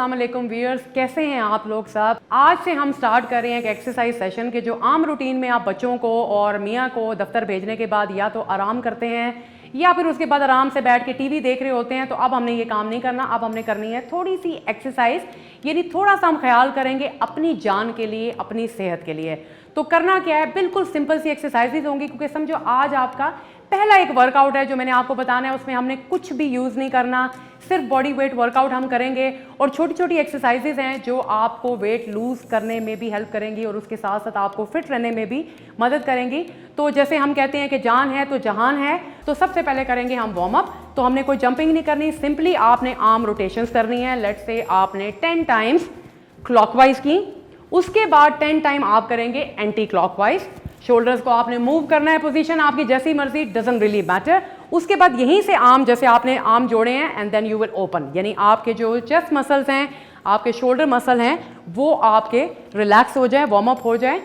अस्सलाम वालेकुम व्यूअर्स, कैसे हैं आप लोग सब। आज से हम स्टार्ट कर रहे हैं एक एक्सरसाइज सेशन के जो आम रूटीन में आप बच्चों को और मियाँ को दफ्तर भेजने के बाद या तो आराम करते हैं या फिर उसके बाद आराम से बैठ के टीवी देख रहे होते हैं। तो अब हमने ये काम नहीं करना, अब हमने करनी है थोड़ी सी एक्सरसाइज, यानी थोड़ा सा हम ख्याल करेंगे अपनी जान के लिए, अपनी सेहत के लिए। तो करना क्या है, बिल्कुल सिंपल सी एक्सरसाइजेज होंगी, क्योंकि समझो आज आपका पहला एक वर्कआउट है जो मैंने आपको बताना है। उसमें हमने कुछ भी यूज़ नहीं करना, सिर्फ बॉडी वेट वर्कआउट हम करेंगे और छोटी छोटी एक्सरसाइजेज हैं जो आपको वेट लूज़ करने में भी हेल्प करेंगी और उसके साथ साथ आपको फिट रहने में भी मदद करेंगी। तो जैसे हम कहते हैं कि जान है तो जहान है, तो सबसे पहले करेंगे हम वार्म अप। तो हमने कोई जंपिंग नहीं करनी, सिंपली आपने आर्म रोटेशंस करनी है। लेट्स से आपने 10 टाइम्स क्लॉकवाइज की, उसके बाद 10 टाइम आप करेंगे एंटी क्लॉकवाइज। शोल्डर्स को आपने मूव करना है, पोजीशन आपकी जैसी मर्जी, डजंट रियली मैटर। उसके बाद यहीं से आर्म, जैसे आपने आर्म जोड़े हैं and then you will open, यानी आपके जो चेस्ट मसल्स हैं, आपके शोल्डर मसल हैं, वो आपके रिलैक्स हो जाए, वार्म अप हो जाए।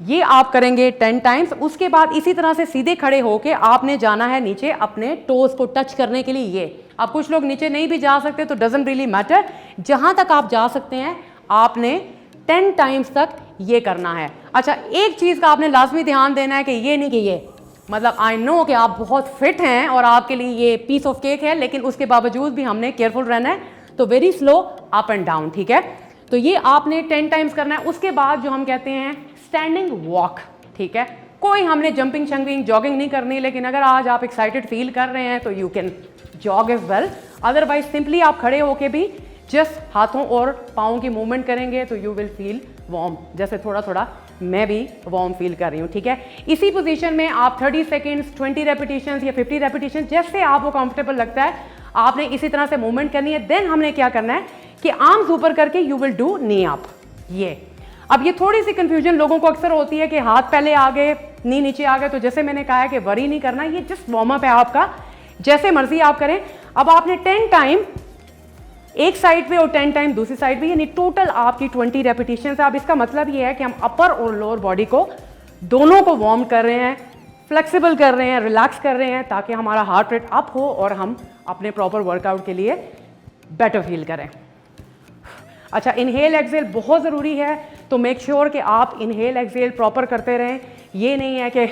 ये आप करेंगे 10 टाइम्स। उसके बाद इसी तरह से सीधे खड़े होके आपने जाना है नीचे अपने टोज को टच करने के लिए। ये अब कुछ लोग नीचे नहीं भी जा सकते तो डजंट रियली मैटर, जहां तक आप जा सकते हैं आपने 10 टाइम्स तक ये करना है। अच्छा, एक चीज़ का आपने लाजमी ध्यान देना है कि ये नहीं कि ये मतलब आई नो कि आप बहुत फिट हैं और आपके लिए ये पीस ऑफ केक है, लेकिन उसके बावजूद भी हमने केयरफुल रहना है। तो very slow up and down, ठीक है। तो ये आपने 10 टाइम्स करना है। उसके बाद जो हम कहते हैं स्टैंडिंग वॉक, ठीक है। कोई हमने जंपिंग शंपिंग जॉगिंग नहीं करनी, लेकिन अगर आज आप एक्साइटेड फील कर रहे हैं तो you can jog as well. Otherwise simply आप खड़े होके भी जस्ट हाथों और पाँव की मूवमेंट करेंगे तो यू विल फील वार्म, जैसे थोड़ा थोड़ा मैं भी वार्म फील कर रही हूँ, ठीक है। इसी पोजीशन में आप 30 सेकेंड्स, 20 रेपिटेशंस या 50 रेपिटेशन, जैसे आपको कंफर्टेबल लगता है आपने इसी तरह से मूवमेंट करनी है। देन हमने क्या करना है कि आर्म्स ऊपर करके you will do knee up. ये अब ये थोड़ी सी कंफ्यूजन लोगों को अक्सर होती है कि हाथ पहले आ गए, नी नीचे आ गए। तो जैसे मैंने कहा है कि वरी नहीं करना, ये जस्ट वार्म अप है आपका, जैसे मर्जी आप करें। अब आपने 10 टाइम एक साइड पे और 10 टाइम दूसरी साइड पे, यानी टोटल आपकी 20 रेपिटेशन है। अब इसका मतलब ये है कि हम अपर और लोअर बॉडी को दोनों को वार्म कर रहे हैं, फ्लेक्सिबल कर रहे हैं, रिलैक्स कर रहे हैं, ताकि हमारा हार्ट रेट अप हो और हम अपने प्रॉपर वर्कआउट के लिए बेटर फील करें। अच्छा, इनहेल एक्सेल बहुत ज़रूरी है, तो मेक श्योर कि आप इनहेल एक्सेल प्रॉपर करते रहें। ये नहीं है कि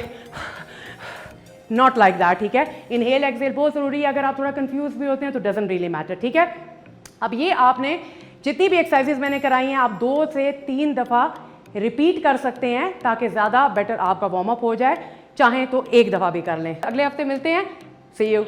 नॉट लाइक दैट, ठीक है। इनहेल एक्सेल बहुत ज़रूरी है। अगर आप थोड़ा कंफ्यूज भी होते हैं तो डजंट रियली मैटर, ठीक है। अब ये आपने जितनी भी एक्सरसाइजेज मैंने कराई हैं आप 2 से 3 दफ़ा रिपीट कर सकते हैं, ताकि ज़्यादा बेटर आपका वार्म अप हो जाए। चाहें तो एक दफ़ा भी कर लें। अगले हफ्ते मिलते हैं, सी यू।